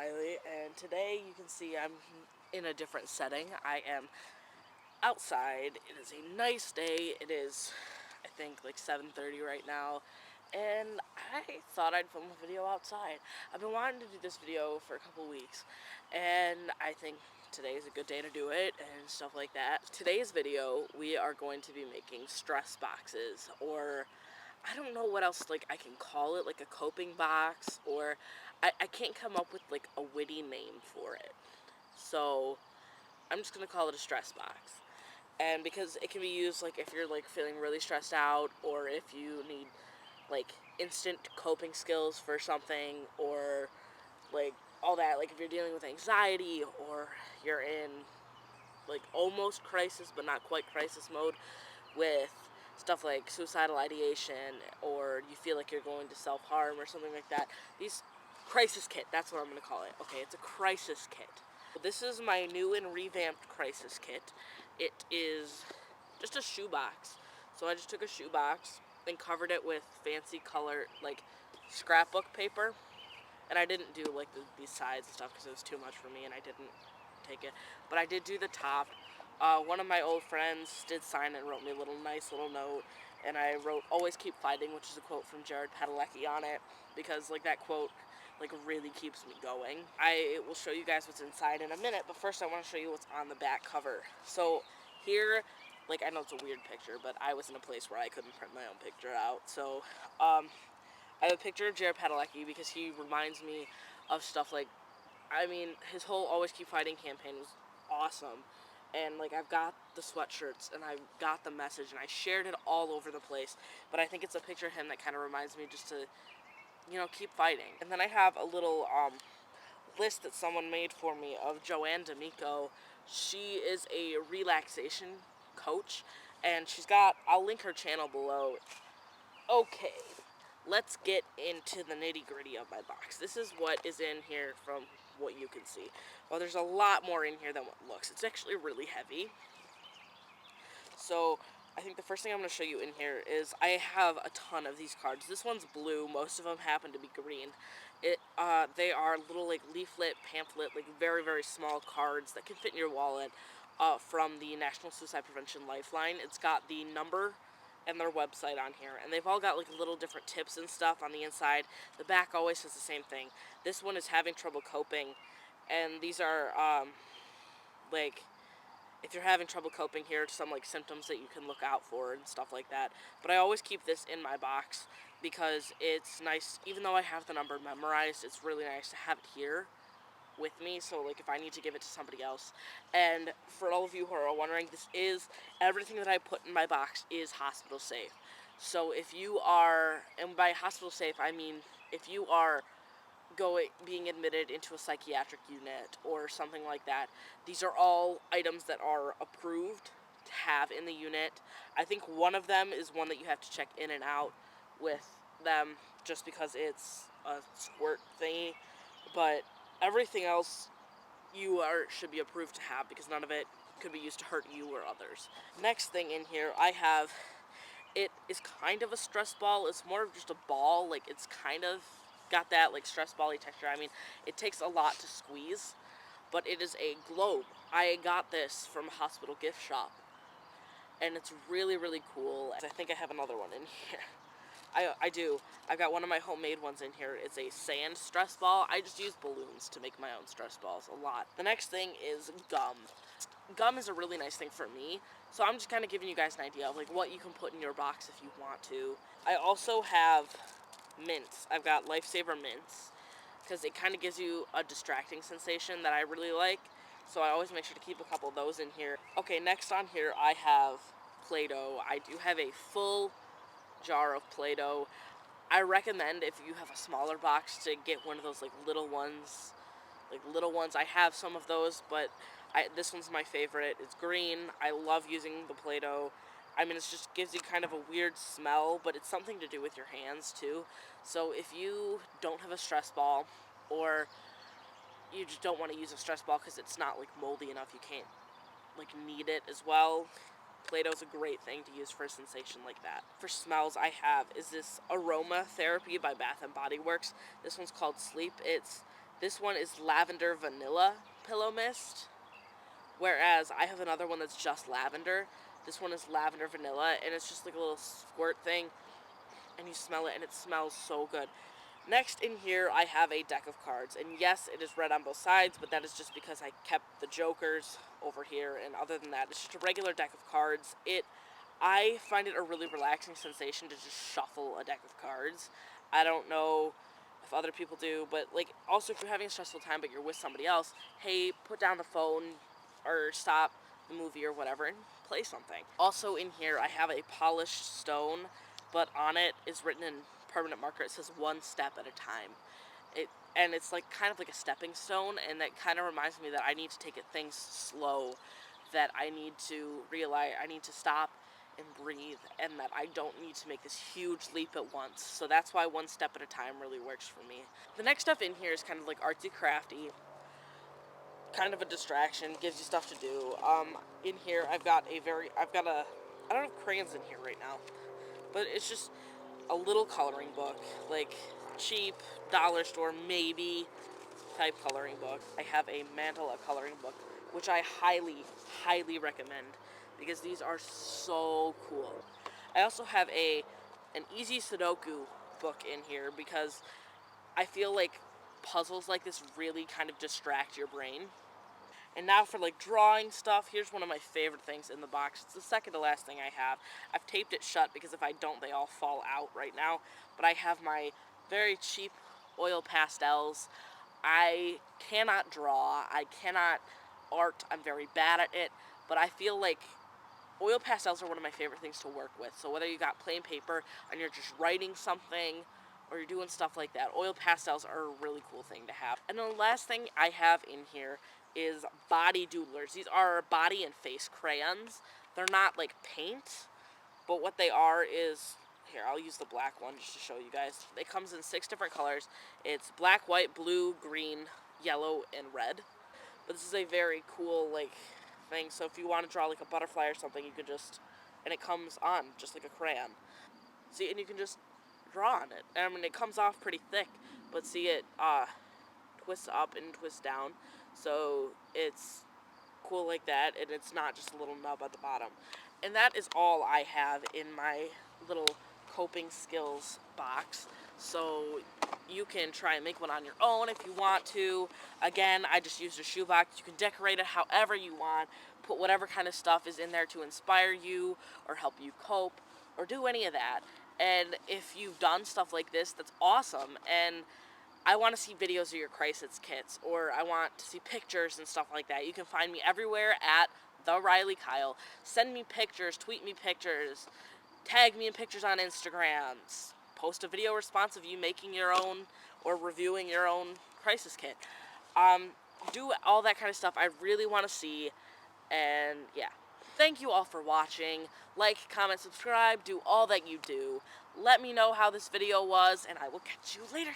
Riley, and today you can see I'm in a different setting. I am outside. It is a nice day. It is, I think, like 7:30 right now, and I thought I'd film a video outside. I've been wanting to do this video for a couple weeks, and I think today is a good day to do it and stuff like that. Today's video, we are going to be making stress boxes, or I don't know what else I can call it, like a coping box, or I can't come up with like a witty name for it. So I'm just gonna call it a stress box. And because it can be used like if you're like feeling really stressed out, or if you need like instant coping skills for something, or like all that, like if you're dealing with anxiety, or you're in like almost crisis but not quite crisis mode with stuff like suicidal ideation, or you feel like you're going to self-harm or something like that. These crisis kit, that's what I'm going to call it. Okay, it's a crisis kit. This is my new and revamped crisis kit. It is just a shoebox. So I just took a shoebox and covered it with fancy color, like scrapbook paper. And I didn't do like these sides and stuff because it was too much for me and I didn't take it. But I did do the top. One of my old friends did sign it and wrote me a nice little note. And I wrote, "Always keep fighting," which is a quote from Jared Padalecki on it. Because like that quote like really keeps me going. I will show you guys what's inside in a minute. But first I want to show you what's on the back cover. So here, like I know it's a weird picture, but I was in a place where I couldn't print my own picture out. So, I have a picture of Jared Padalecki because he reminds me of stuff like, I mean, his whole Always Keep Fighting campaign was awesome. And, like, I've got the sweatshirts, and I've got the message, and I shared it all over the place. But I think it's a picture of him that kind of reminds me just to, keep fighting. And then I have a little, list that someone made for me of Joanne D'Amico. She is a relaxation coach, and I'll link her channel below. Okay, let's get into the nitty-gritty of my box. This is what is in here from what you can see. Well, there's a lot more in here than what looks. It's actually really heavy. So I think the first thing I'm going to show you in here is I have a ton of these cards. This one's blue. Most of them happen to be green. They are little like leaflet, pamphlet, like very, very small cards that can fit in your wallet from the National Suicide Prevention Lifeline. It's got the number and their website on here, and they've all got like little different tips and stuff on the inside. The back always says the same thing. This one is having trouble coping, and these are like, if you're having trouble coping, here are some like symptoms that you can look out for and stuff like that. But I always keep this in my box because it's nice. Even though I have the number memorized, it's really nice to have it here with me, so like if I need to give it to somebody else. And for all of you who are wondering, everything that I put in my box is hospital safe. So if you are, and by hospital safe I mean if you are being admitted into a psychiatric unit or something like that, these are all items that are approved to have in the unit. I think one of them is one that you have to check in and out with them just because it's a squirt thingy, but everything else should be approved to have because none of it could be used to hurt you or others. Next thing in here I have, it is kind of a stress ball. It's more of just a ball, like it's kind of got that like stress ball-y texture. I mean, it takes a lot to squeeze, but it is a globe. I got this from a hospital gift shop, and it's really, really cool. I think I have another one in here. I do. I've got one of my homemade ones in here. It's a sand stress ball. I just use balloons to make my own stress balls a lot. The next thing is gum. Gum is a really nice thing for me, so I'm just kind of giving you guys an idea of like what you can put in your box if you want to. I also have mints. I've got Lifesaver mints because it kind of gives you a distracting sensation that I really like, so I always make sure to keep a couple of those in here. Okay, next on here I have Play-Doh. I do have a full jar of Play-Doh. I recommend, if you have a smaller box, to get one of those like little ones. I have some of those, but this one's my favorite. It's green. I love using the Play-Doh. I mean, it just gives you kind of a weird smell, but it's something to do with your hands too. So if you don't have a stress ball, or you just don't want to use a stress ball because it's not like moldy enough, you can't like knead it as well, Play-Doh's a great thing to use for a sensation like that. For smells, I have is this Aroma Therapy by Bath and Body Works. This one's called Sleep. It's This one is lavender vanilla pillow mist, whereas I have another one that's just lavender. This one is lavender vanilla, and it's just like a little squirt thing, and you smell it, and it smells so good. Next in here, I have a deck of cards, and yes, it is red on both sides, but that is just because I kept the jokers over here, and other than that, it's just a regular deck of cards. I find it a really relaxing sensation to just shuffle a deck of cards. I don't know if other people do, but like, also if you're having a stressful time but you're with somebody else, hey, put down the phone or stop the movie or whatever and play something. Also in here, I have a polished stone, but on it is written in permanent marker. It says one step at a time. And it's like kind of like a stepping stone, and that kind of reminds me that I need to take things slow, that I need to realize I need to stop and breathe, and that I don't need to make this huge leap at once. So that's why one step at a time really works for me. The next stuff in here is kind of like artsy crafty, kind of a distraction, gives you stuff to do. In here I don't have crayons in here right now, but it's just a little coloring book, like cheap dollar store maybe type coloring book. I have a Mandala coloring book, which I highly recommend because these are so cool. I also have an easy Sudoku book in here because I feel like puzzles like this really kind of distract your brain. And now for like drawing stuff, here's one of my favorite things in the box. It's the second to last thing I have. I've taped it shut because if I don't, they all fall out right now. But I have my very cheap oil pastels. I cannot draw, I cannot art, I'm very bad at it, but I feel like oil pastels are one of my favorite things to work with. So whether you got plain paper and you're just writing something or you're doing stuff like that, oil pastels are a really cool thing to have. And the last thing I have in here is body doodlers. These are body and face crayons. They're not like paint, but what they are is, here, I'll use the black one just to show you guys. It comes in 6 different colors. It's black, white, blue, green, yellow, and red. But this is a very cool, like, thing. So if you want to draw, like, a butterfly or something, you could just, and it comes on just like a crayon. See, and you can just draw on it. I mean, it comes off pretty thick, but see, it twists up and twists down. So it's cool like that, and it's not just a little nub at the bottom. And that is all I have in my little coping skills box. So you can try and make one on your own if you want to. Again, I just used a shoebox. You can decorate it however you want. Put whatever kind of stuff is in there to inspire you or help you cope or do any of that. And if you've done stuff like this, that's awesome. And I want to see videos of your crisis kits, or I want to see pictures and stuff like that. You can find me everywhere at The Riley Kyle. Send me pictures, tweet me pictures, tag me in pictures on Instagram, post a video response of you making your own or reviewing your own crisis kit. Do all that kind of stuff. I really want to see, and yeah. Thank you all for watching. Like, comment, subscribe, do all that you do. Let me know how this video was, and I will catch you later.